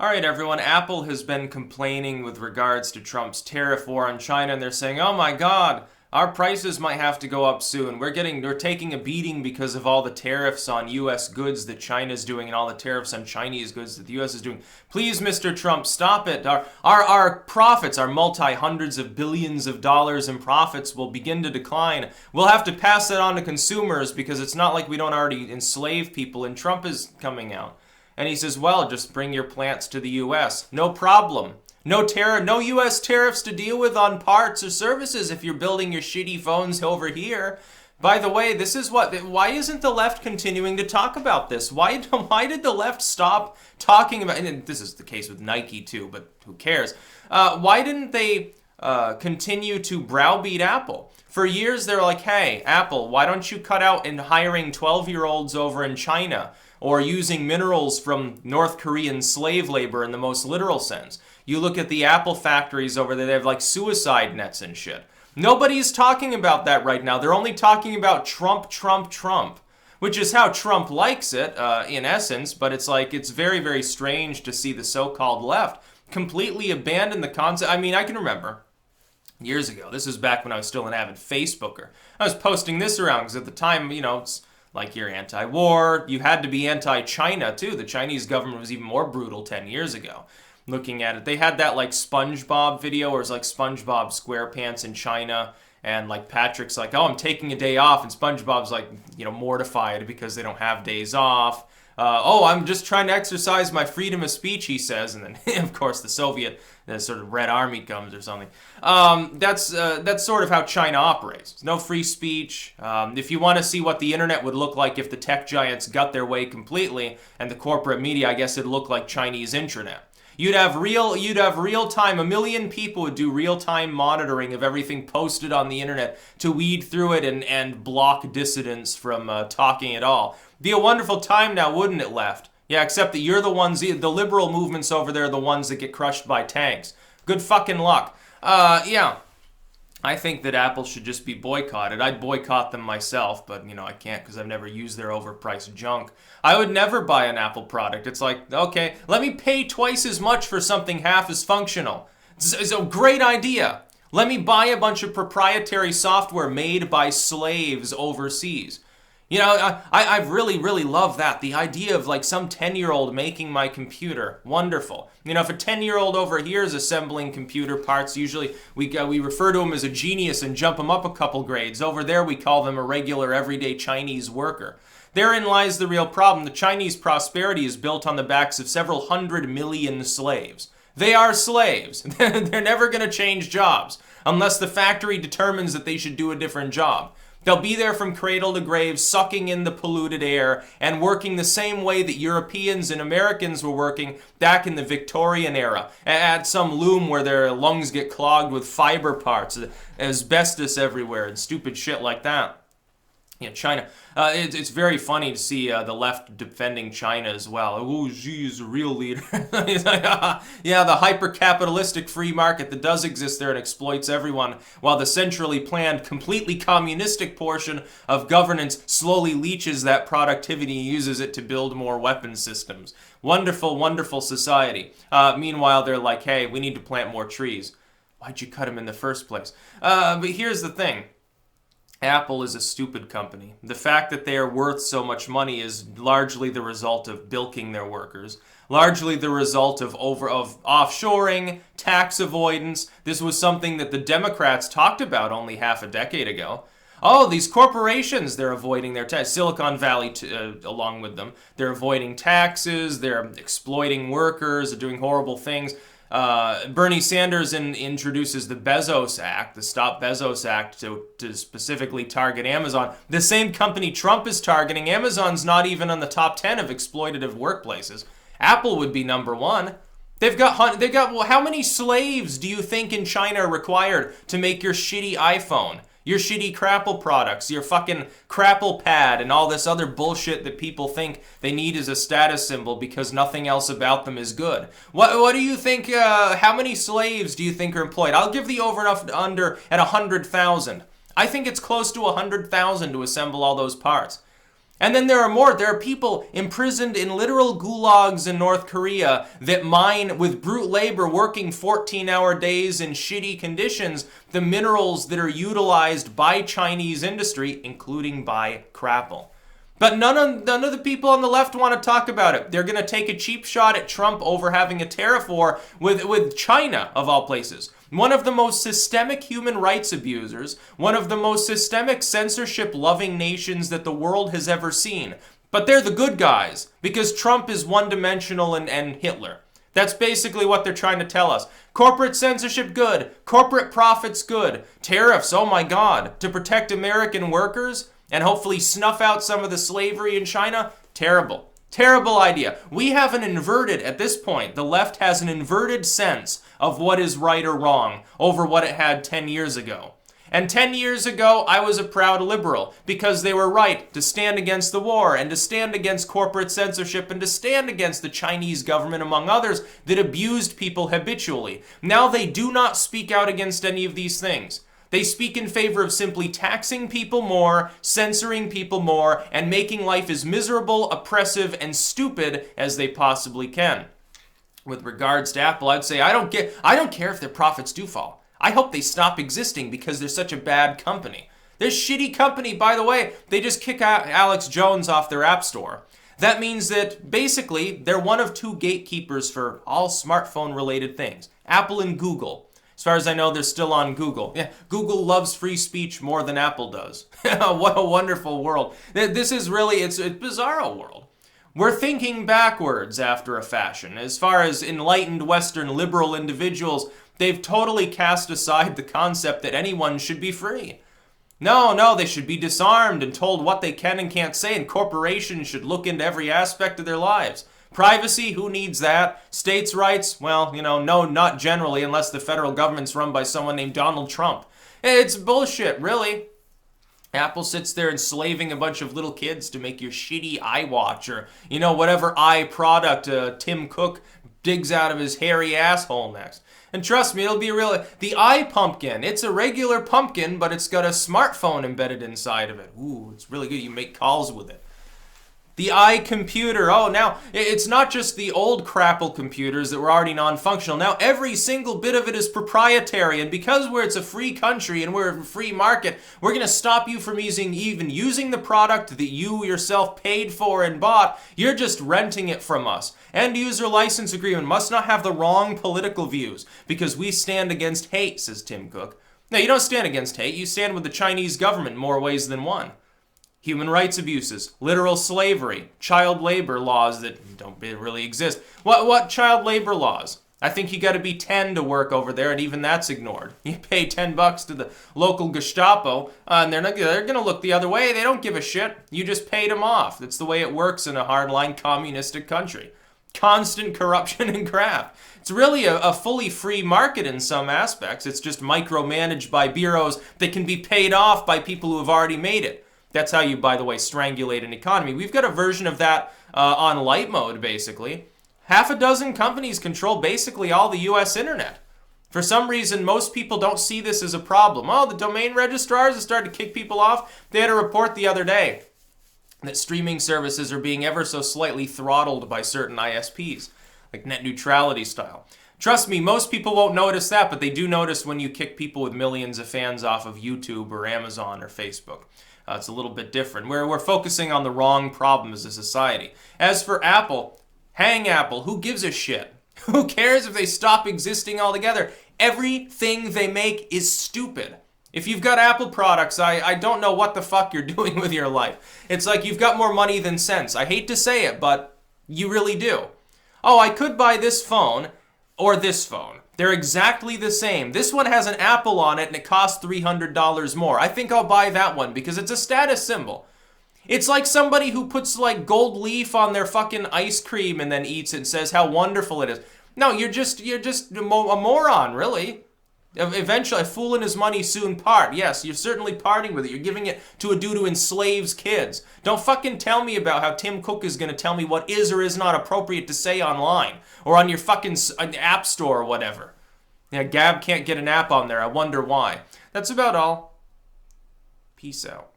All right, everyone. Apple has been complaining with regards to Trump's tariff war on China, and they're saying, "Oh my God, our prices might have to go up soon. We're taking a beating because of all the tariffs on U.S. goods that China's doing and all the tariffs on Chinese goods that the U.S. is doing. Please, Mr. Trump, stop it. Our profits, our multi-hundreds of billions of dollars in profits will begin to decline. We'll have to pass that on to consumers because it's not like we don't already enslave people, and Trump is coming out." And he says, well, just bring your plants to the U.S. No problem. No U.S. tariffs to deal with on parts or services if you're building your shitty phones over here. By the way, this is why isn't the left continuing to talk about this? Why did the left stop talking about, and this is the case with Nike too, but who cares? Why didn't they continue to browbeat Apple? For years, they're like, hey, Apple, why don't you cut out in hiring 12-year-olds over in China or using minerals from North Korean slave labor in the most literal sense? You look at the Apple factories over there, they have like suicide nets and shit. Nobody's talking about that right now. They're only talking about Trump, Trump, Trump, which is how Trump likes it in essence, but it's like, it's very, very strange to see the so-called left completely abandon the concept. I mean, I can remember years ago, this was back when I was still an avid Facebooker, I was posting this around because at the time, it's like you're anti-war, you had to be anti-China too. The Chinese government was even more brutal 10 years ago. Looking at it, they had that like SpongeBob video where it's like SpongeBob SquarePants in China, and like Patrick's like, oh, I'm taking a day off, and SpongeBob's like, mortified because they don't have days off. Oh, I'm just trying to exercise my freedom of speech, he says, and then of course the sort of Red Army comes or something. That's sort of how China operates. There's no free speech. If you want to see what the internet would look like if the tech giants got their way completely, and the corporate media, I guess it'd look like Chinese intranet. You'd have real time. A million people would do real time monitoring of everything posted on the internet to weed through it and block dissidents from talking at all. Be a wonderful time now, wouldn't it, left? Yeah, except that you're the ones, the liberal movements over there are the ones that get crushed by tanks. Good fucking luck. Yeah. I think that Apple should just be boycotted. I'd boycott them myself, but, I can't because I've never used their overpriced junk. I would never buy an Apple product. It's like, okay, let me pay twice as much for something half as functional. It's a great idea. Let me buy a bunch of proprietary software made by slaves overseas. I've really, really loved that. The idea of like some 10-year-old making my computer. Wonderful. If a 10-year-old over here is assembling computer parts, usually we refer to him as a genius and jump him up a couple grades. Over there, we call them a regular, everyday Chinese worker. Therein lies the real problem. The Chinese prosperity is built on the backs of several 100 million slaves. They are slaves. They're never going to change jobs unless the factory determines that they should do a different job. They'll be there from cradle to grave, sucking in the polluted air and working the same way that Europeans and Americans were working back in the Victorian era, at some loom where their lungs get clogged with fiber parts, asbestos everywhere, and stupid shit like that. China. It's very funny to see the left defending China as well. Oh, geez, a real leader. He's like, yeah, the hyper-capitalistic free market that does exist there and exploits everyone, while the centrally planned, completely communistic portion of governance slowly leeches that productivity and uses it to build more weapon systems. Wonderful, wonderful society. Meanwhile, they're like, hey, we need to plant more trees. Why'd you cut them in the first place? But here's the thing. Apple is a stupid company. The fact that they are worth so much money is largely the result of bilking their workers, largely the result of offshoring, tax avoidance. This was something that the Democrats talked about only half a decade ago. Oh, these corporations, they're avoiding their tax. Silicon Valley, along with them. They're avoiding taxes, they're exploiting workers, they're doing horrible things. Bernie Sanders introduces the Bezos Act, the Stop Bezos Act, to specifically target Amazon. The same company Trump is targeting. Amazon's not even on the top 10 of exploitative workplaces. Apple would be number one. They've got well, how many slaves do you think in China are required to make your shitty iPhone? Your shitty Crapple products, your fucking Crapple pad, and all this other bullshit that people think they need as a status symbol because nothing else about them is good. What do you think, how many slaves do you think are employed? I'll give the over and under at 100,000. I think it's close to 100,000 to assemble all those parts. And then there are more. There are people imprisoned in literal gulags in North Korea that mine with brute labor, working 14-hour days in shitty conditions, the minerals that are utilized by Chinese industry, including by Crapple. But none of the people on the left want to talk about it. They're going to take a cheap shot at Trump over having a tariff war with China, of all places. One of the most systemic human rights abusers, one of the most systemic censorship-loving nations that the world has ever seen. But they're the good guys, because Trump is one-dimensional and Hitler. That's basically what they're trying to tell us. Corporate censorship, good. Corporate profits, good. Tariffs, oh my God. To protect American workers and hopefully snuff out some of the slavery in China, terrible. Terrible idea. We have an inverted, at this point, the left has an inverted sense of what is right or wrong over what it had 10 years ago. And 10 years ago, I was a proud liberal because they were right to stand against the war and to stand against corporate censorship and to stand against the Chinese government, among others, that abused people habitually. Now they do not speak out against any of these things. They speak in favor of simply taxing people more, censoring people more, and making life as miserable, oppressive, and stupid as they possibly can. With regards to Apple, I'd say I don't care if their profits do fall. I hope they stop existing because they're such a bad company. They're a shitty company, by the way. They just kick out Alex Jones off their app store. That means that basically they're one of two gatekeepers for all smartphone-related ththings. Apple and Google. As far as I know, they're still on Google. Yeah, Google loves free speech more than Apple does. What a wonderful world. This is really, it's a bizarro world. We're thinking backwards after a fashion. As far as enlightened Western liberal individuals, they've totally cast aside the concept that anyone should be free. No, they should be disarmed and told what they can and can't say, and corporations should look into every aspect of their lives. Privacy, who needs that? States' rights, well, no, not generally, unless the federal government's run by someone named Donald Trump. It's bullshit, really. Apple sits there enslaving a bunch of little kids to make your shitty iWatch or, whatever product Tim Cook digs out of his hairy asshole next. And trust me, it'll be the iPumpkin. It's a regular pumpkin, but it's got a smartphone embedded inside of it. Ooh, it's really good. You make calls with it. The iComputer. Oh, now, it's not just the old Crapple computers that were already non-functional. Now, every single bit of it is proprietary, and because it's a free country and we're a free market, we're going to stop you from even using the product that you yourself paid for and bought. You're just renting it from us. End user license agreement must not have the wrong political views, because we stand against hate, says Tim Cook. No, you don't stand against hate. You stand with the Chinese government in more ways than one. Human rights abuses, literal slavery, child labor laws that don't really exist. What child labor laws? I think you got to be 10 to work over there, and even that's ignored. You pay $10 to the local Gestapo, and they're going to look the other way. They don't give a shit. You just paid them off. That's the way it works in a hardline communistic country. Constant corruption and graft. It's really a fully free market in some aspects. It's just micromanaged by bureaus that can be paid off by people who have already made it. That's how you, by the way, strangulate an economy. We've got a version of that on light mode, basically. Half a dozen companies control basically all the U.S. internet. For some reason, most people don't see this as a problem. Oh, the domain registrars have started to kick people off. They had a report the other day that streaming services are being ever so slightly throttled by certain ISPs, like net neutrality style. Trust me, most people won't notice that, but they do notice when you kick people with millions of fans off of YouTube or Amazon or Facebook. It's a little bit different. We're focusing on the wrong problem as a society. As for Apple, hang Apple. Who gives a shit? Who cares if they stop existing altogether? Everything they make is stupid. If you've got Apple products, I don't know what the fuck you're doing with your life. It's like you've got more money than sense. I hate to say it, but you really do. Oh, I could buy this phone or this phone. They're exactly the same. This one has an apple on it and it costs $300 more. I think I'll buy that one because it's a status symbol. It's like somebody who puts like gold leaf on their fucking ice cream and then eats it and says how wonderful it is. No, you're just a moron, really. Eventually, a fool and his money soon part. Yes, you're certainly parting with it. You're giving it to a dude who enslaves kids. Don't fucking tell me about how Tim Cook is going to tell me what is or is not appropriate to say online or on your fucking app store or whatever. Yeah, Gab can't get an app on there. I wonder why. That's about all. Peace out.